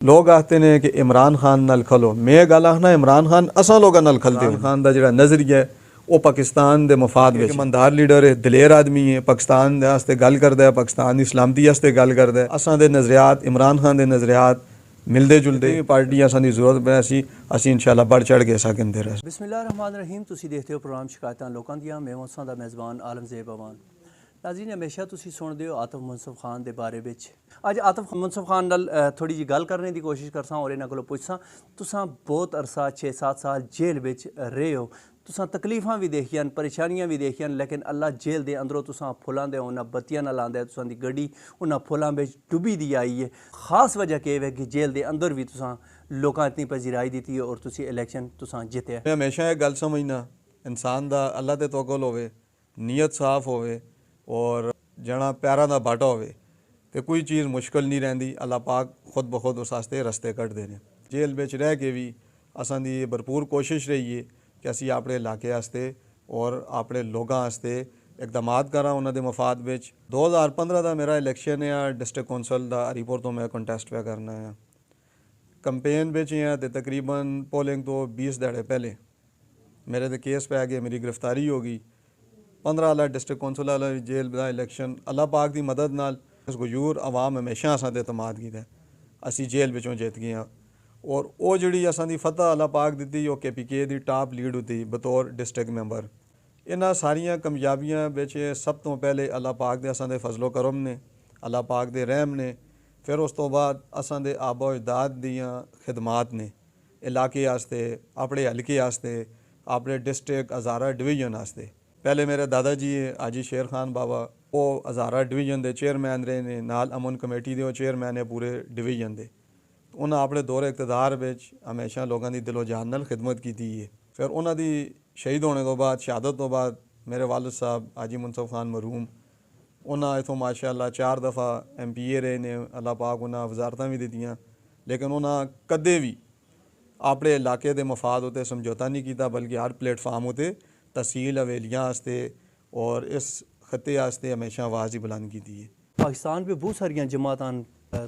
लोग आखते ने कि इमरान खान नाल खलो, मैं गल आखना इमरान खान असा लोगों नाल खलते। इमरान खान का जिहड़ा नज़रिया है वो पाकिस्तान के मफाद में ईमानदार लीडर है, दिलेर आदमी है, पाकिस्तान वास्ते गल करदा है, पाकिस्तान की सलामती वास्ते गल करदा है। असां दे नज़रियात इमरान खान के नज़रियात मिलते जुलते पार्टियां असां दी जरूरत पै असी इंशाअल्लाह बढ़ चढ़ के इसा कहते रह। बिस्मिल्लाहिर्रहमानिर्रहीम। तुसी देखते हो प्रोग्राम शिकायतां लोकां दियां। मैं उसां दा मेज़बान आलमज़ेब अवान। नाज़रीन, हमेशा तुसी सुनदे हो आतिफ मुनसिफ खान दे बारे विच। अज आतिफ मुनसिफ खान नाल थोड़ी जी गल करने की कोशिश करसां और इन्हां कोलों पुछसां, तुसां बहुत अरसा 6-7 साल जेल विच रहे हो, तुसां तकलीफां भी देखियां, परेशानियां भी देखियां, लेकिन अल्लाह जेल दे अंदरों तुसां फुल्लां दे उन्हां बत्तियां नाल आंदा है, तुसां दी गड्डी उन्हां फुल्लां विच डुबी दी आई है। खास वजह केह् है कि जेल दे अंदर भी तुसां लोकां इतनी पजीराई दी और तुसी इलैक्शन तुसां जित्ते। मैं हमेशा ये गल समझना, इंसान दा अल्लाह ते तवक्कुल होवे, नीयत साफ होवे और जना प्यारा दा बाटा होवे तो कोई चीज़ मुश्किल नहीं रहिंदी। अल्लाह पाक खुद ब खुद उस वास्ते रस्ते कट देने। जेल बिच रह के भी असां दी भरपूर कोशिश रही है कि असी अपने इलाके वास्ते और अपने लोगों वास्ते इकदामात करां उन्हां दे मफाद विच। 2015 का मेरा इलैक्शन है डिस्ट्रिक्ट कौंसल का हरीपुर तो मैं कंटैस्ट पे करना है। कंपेन बिच हैं तो तकरीबन पोलिंग तो 20 दिहाड़े पहले मेरे ते केस पै गए, मेरी गिरफ्तारी हो गई। 15 वाला डिस्ट्रिक्ट कौंसल वाला जेल का इलैक्शन अल्लाह पाक की मदद नाल गुजूर आवाम हमेशा असां ते तमाद कीता, असी जेल विचों जित गए हाँ। और वो जिहड़ी असां दी फतह अल्लाह पाक दित्ती वो KPK की टॉप लीड होती बतौर डिस्ट्रिक्ट मैंबर। इन्हां सारियां कामयाबियां बिच सब तो पहले अल्लाह पाक दे असां दे फजलो करम ने, अल्लाह पाक दे रहम ने। फिर उस तो बाद असां दे आबो अजदाद दियां खिदमात ने इलाके वास्ते, अपने हल्के वास्ते, अपने डिस्ट्रिक्ट हज़ारा डिवीजन वास्ते। पहले मेरे दादा जी हाजी शेर खान बाबा वो हज़ारा डिवीजन के चेयरमैन रहे ने, नाल अमन कमेटी के चेयरमैन है पूरे डिवीजन के। उन्हें अपने दौरे इकतदार विच हमेशा लोगों की दिलो जान नाल खिदमत की है। फिर उन्होंने शहीद होने तो बाद, शहादत तो बाद मेरे वालिद साहब हाजी मुनसिफ खान मरहूम उन्हें इतों माशाअल्लाह 4 दफ़ा MPA रहे ने। अल्लाह पाक उन्हें वजारतां भी दित्तियां, लेकिन उन्हें कदे भी अपने इलाके के मफाद उत्ते समझौता नहीं किया, बल्कि हर प्लेटफार्म उत्ते तहसील हवेलियां वास्ते और इस खत्ते वास्ते हमेशा आवाज़ ही बुलंद की है। पाकिस्तान पे बहुत सारियां जमातां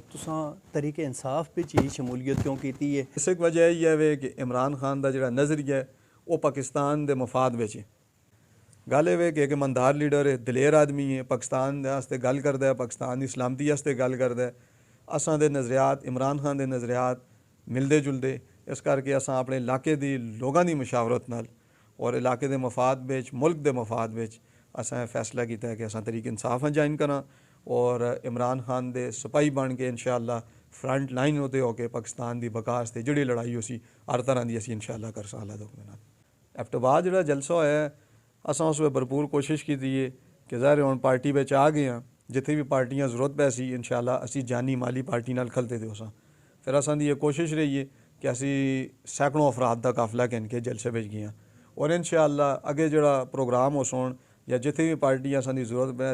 तुसां तरीके इंसाफ विच ही शमूलियत क्यों कीती है? इस वजह यह है कि इमरान खान का जिहड़ा नज़रिया है वो पाकिस्तान के मफाद विच है। गल ये कि एक ईमानदार लीडर है, दिलेर आदमी है, पाकिस्तान वास्ते गल करदा है, पाकिस्तान की सलामती वास्ते गल करदा है। असां दे नज़रियात इमरान खान के नज़रियात मिलते जुलते, इस करके असां अपने इलाके दी लोगों की मशावरत नाल और इलाके के मफाद विच, मुल्क के मफाद विच असां फैसला किया है कि असां तरीक इंसाफ ज्वाइन करां और इमरान खान दे सिपाही बन के इंशाअल्लाह फ्रंट लाइन होते होके पाकिस्तान की बका वास्ते जिहड़ी लड़ाई उसी हर तरह की असी इंशाअल्लाह कर साला दुख एफ्टरबाद जिहड़ा जलसा होया असां उस भरपूर कोशिश की है कि ज़ाहिर हुण पार्टी विच आ गए हाँ, जिथे भी पार्टियां जरूरत पैसी इंशाअल्लाह असी जानी माली पार्टी नाल खलते थे उसां। फिर असां दी ये कोशिश रही है कि असी सैकड़ों अफराद का काफिला कहन के जलसे विच गए हाँ और इंशाअल्लाह अगे जिहड़ा प्रोग्राम हो सोन या जिथे भी पार्टी असां दी जरूरत पै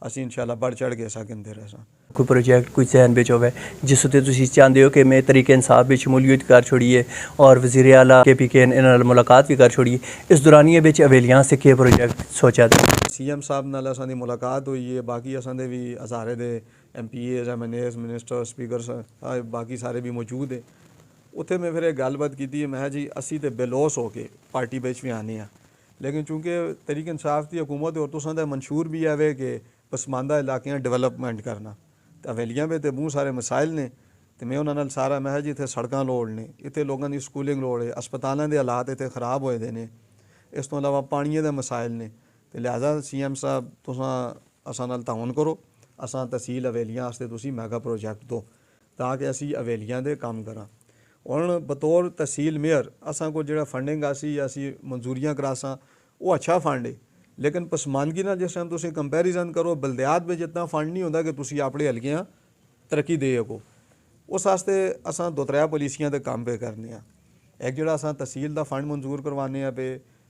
असी इंशाअल्लाह बढ़ चढ़ के ऐसा कहते रह। कोई प्रोजेक्ट कोई जहन विच होवे जिस उत्ते तुसीं चाहते हो कि मैं तरीके इंसाफ विच शमूलियत कर छोड़िए और वज़ीर आला KPK इन्हां नाल मुलाकात भी कर छोड़िए, इस दौरानिए विच हवेलियां से केह् प्रोजेक्ट सोचा दा? CM साहब नाल असां दी मुलाकात हुई है, बाकी असां दे भी हज़ारे दे MPAs MNAs मिनिस्टर स्पीकर बाकी सारे भी मौजूद है। उत्थे मैं फिर एक गलबात की है, मैं जी असी तो बेलोस हो के पार्टी विच भी आने हैं, लेकिन चूँकि तरीक इंसाफ की हुकूमत है और तुसां दा मंशूर भी है कि पसमानदा इलाकियां डिवेलपमेंट करना, तो हवेलियां में तो बहुत सारे मसाइल ने। तो मैं उन्होंने सारा मैं जी इतने सड़कों लोड़ ने, इतने लोगों की स्कूलिंग लोड़ है, अस्पतालों के हालात इतने खराब होए दे ने, इस तो इलावा पानिए के मसाइल ने। तो लिहाजा CM साहब तुसां असां नाल ताउन करो, असां तहसील हवेलियां वास्ते तुसीं मैगा प्रोजेक्ट दो ताकि असी हवेलियां दे काम करां। हुण बतौर तहसील मेयर असां को जिहड़ा फंडिंग आसी या असी मंजूरियां करासां वो अच्छा फंड है, लेकिन पसमानदगी नाल जिस टाइम तुसीं कंपैरिजन करो बलदियात में इतना फंड नहीं होंदा कि तुसीं अपने हल्कियां तरक्की दे सको। उस वास्ते असां 2-3 पॉलिसियां दे काम पे करने हैं। एक जिहड़ा असां तहसील का फंड मंजूर करवाने पे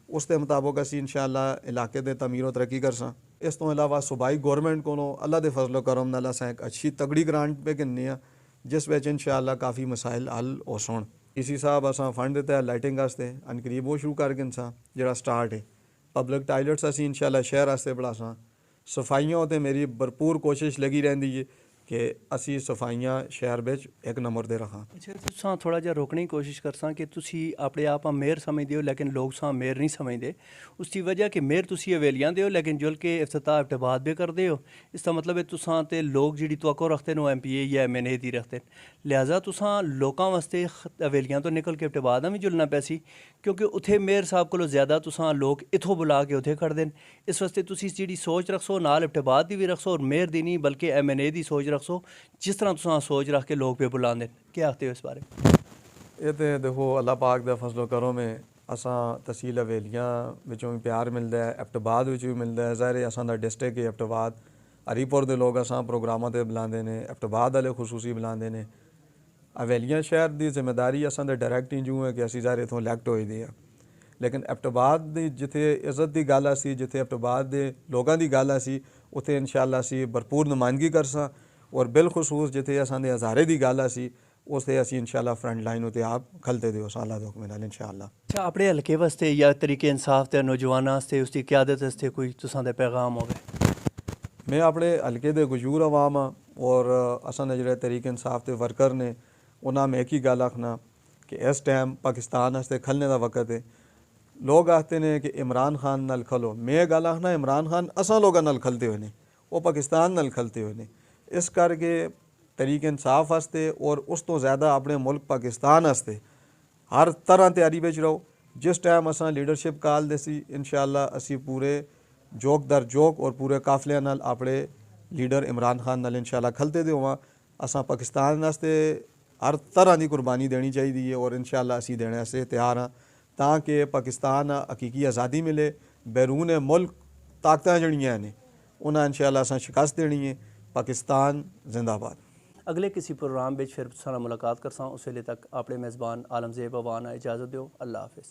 उस दे मुताबिक असी इंशाअल्लाह इलाके दे तमीर और तरक्की करसां। इस तो इलावा सूबाई गौरमेंट कोलों अल्लाह दे फजलो करम नाल असां एक अच्छी तगड़ी ग्रांट पे किन्ने आ जिस विच इंशाअल्लाह काफ़ी मसाइल हल हो सोन। DC साहब असां फंड दित्ता है लाइटिंग वास्ते, अनकरीब वो शुरू करके इंसां जिहड़ा स्टार्ट है। पब्लिक टायलेट्स असी इंशाअल्लाह शहर वास्ते बढ़ासां। सफाइयां उत्ते मेरी भरपूर कोशिश लगी रहिंदी है कि ਅਸੀਂ ਸਫਾਈਆਂ ਸ਼ਹਿਰ ਵਿੱਚ ਇੱਕ ਨੰਬਰ ਦੇ ਰਹਾਂ। ਅੱਛਾ ਤੁਸੀਂ ਥੋੜਾ ਜਿਹਾ ਰੋਕਣ ਦੀ ਕੋਸ਼ਿਸ਼ ਕਰਸਾਂ ਕਿ ਤੁਸੀਂ ਆਪਣੇ ਆਪ ਆ ਮੇਅਰ ਸਮਝਦੇ ਹੋ ਲੇਕਿਨ ਲੋਕ ਸਾਂ ਮੇਅਰ ਨਹੀਂ ਸਮਝਦੇ ਉਸ ਦੀ ਵਜ੍ਹਾ ਕਿ ਮੇਅਰ ਤੁਸੀਂ ਹਵੇਲੀਆਂ ਦੇ ਹੋ ਲੇਕਿਨ जुल के इफ्तिताह इफ्तबाद भी करते हो इसका मतलब है तुसां ते लोग जी तवक्को रखते हैं MPA या MNA दी रखते हैं लिहाजा तुसां लोगों वास्ते हवेलियां तो निकल के इफ्तबाद भी जुलना पैसी क्योंकि उत्थे मेयर साहब को ज़्यादा तुसां लोग इत्थों बुला के उत्थे खड़दे हैं इस वास्ते तुसी जी सोच रखसो नाल इफ्तबाद दी भी रखसो और मेयर दी नहीं बल्कि MNA दी सोच रखसो जिस तरह तुसां सोच रख के लोग पे बुलाते हैं क्या आखते हो इस बारे में? ਇਹ ਤੇ ਦੇਖੋ ਅੱਲਾਹ ਪਾਕ ਦਾ ਫਜ਼ਲ ਕਰਮ ਹੈ ਅਸਾਂ ਤਹਿਸੀਲ ਹਵੇਲੀਆਂ ਵਿੱਚੋਂ ਵੀ ਪਿਆਰ ਮਿਲਦਾ ਹੈ ਇਫਤਬਾਦ ਵਿੱਚ ਵੀ ਮਿਲਦਾ ਹੈ ਜ਼ਾਹਿਰ ਹੈ ਅਸਾਂ ਦਾ ਡਿਸਟ੍ਰਿਕਟ ਹੈ ਇਫਤਬਾਦ ਹਰੀਪੁਰ ਦੇ ਲੋਕ ਅਸਾਂ ਪ੍ਰੋਗਰਾਮਾਂ ਤੇ ਬੁਲਾਉਂਦੇ ਨੇ ਇਫਤਬਾਦ ਵਾਲੇ ਖੁਸੂਸੀ ਬੁਲਾਉਂਦੇ ਨੇ ਹਵੇਲੀਆਂ ਸ਼ਹਿਰ ਦੀ ਜ਼ਿੰਮੇਵਾਰੀ ਅਸਾਂ ਦਾ ਡਾਇਰੈਕਟ ਇੰਜੂ ਹੈ ਕਿ ਅਸੀਂ ਜ਼ਾਹਿਰ ਇਥੋਂ ਇਲੈਕਟ ਹੋਏ ਦੇ ਆ ਲੇਕਿਨ ਇਫਤਬਾਦ ਦੀ ਜਿੱਥੇ ਇੱਜ਼ਤ ਦੀ ਗੱਲ ਅਸੀਂ ਜਿੱਥੇ ਇਫਤਬਾਦ ਦੇ ਲੋਕਾਂ ਦੀ ਗੱਲ ਅਸੀਂ ਉੱਥੇ ਇਨਸ਼ਾਅੱਲਾ ਅਸੀਂ ਭਰਪੂਰ ਨੁਮਾਇੰਦਗੀ ਕਰਸਾਂ ਔਰ ਬਿਲਖਸੂਸ ਜਿੱਥੇ ਅਸਾਂ ਦੇ ਹਜ਼ਾਰੇ ਦੀ ਗੱਲ ਅਸੀਂ उससे असी इंशाल्लाह फ्रंट लाइन उत्ते आप खलते दिओ साला दे हुक्म नाल इंशाल्लाह। अच्छा अपने हल्के वास्ते या तरीके इंसाफ ते नौजवानों वास्ते उसकी क्यादत वास्ते कोई तुसां दे पैगाम होवे? मैं अपने हल्के दे गुजूर अवाम और असां दे जेह्ड़े तरीके इंसाफ दे वर्कर ने उन्हां में एक ही गल आखना कि इस टाइम पाकिस्तान वास्ते खलने दा वक्त है। लोग आखते ने कि इमरान खान नाल खलो मैं गल आखना इमरान खान असां लोगां नाल खलते हुए ने वो पाकिस्तान नाल खलते हुए ने इस करके तरीके इंसाफ वास्ते और उस तो ज़्यादा अपने मुल्क पाकिस्तान वास्ते हर तरह तैयारी बिच रहो जिस टाइम असां लीडरशिप काल देसी इंशाअल्लाह असी पूरे जोक दर जोक और पूरे काफले नाल अपने लीडर इमरान खान नाल इंशाअल्लाह खलते दे होवां असां पाकिस्तान वास्ते हर तरह की कुर्बानी देनी चाहिए और इंशाअल्लाह असी देने वास्ते तैयार हाँ ताकि पाकिस्तान हकीकी आज़ादी मिले बैरून मुल्क ताकतां जड़ियां ने उन्हें इंशाअल्लाह असां शिकस्त देनी है। पाकिस्तान जिंदाबाद। अगले किसी प्रोग्राम में फिर मुलाकात करसा उस वेले तक अपने मेज़बान आलमज़ेब अवान इजाज़त दो अल्लाह हाफिज़।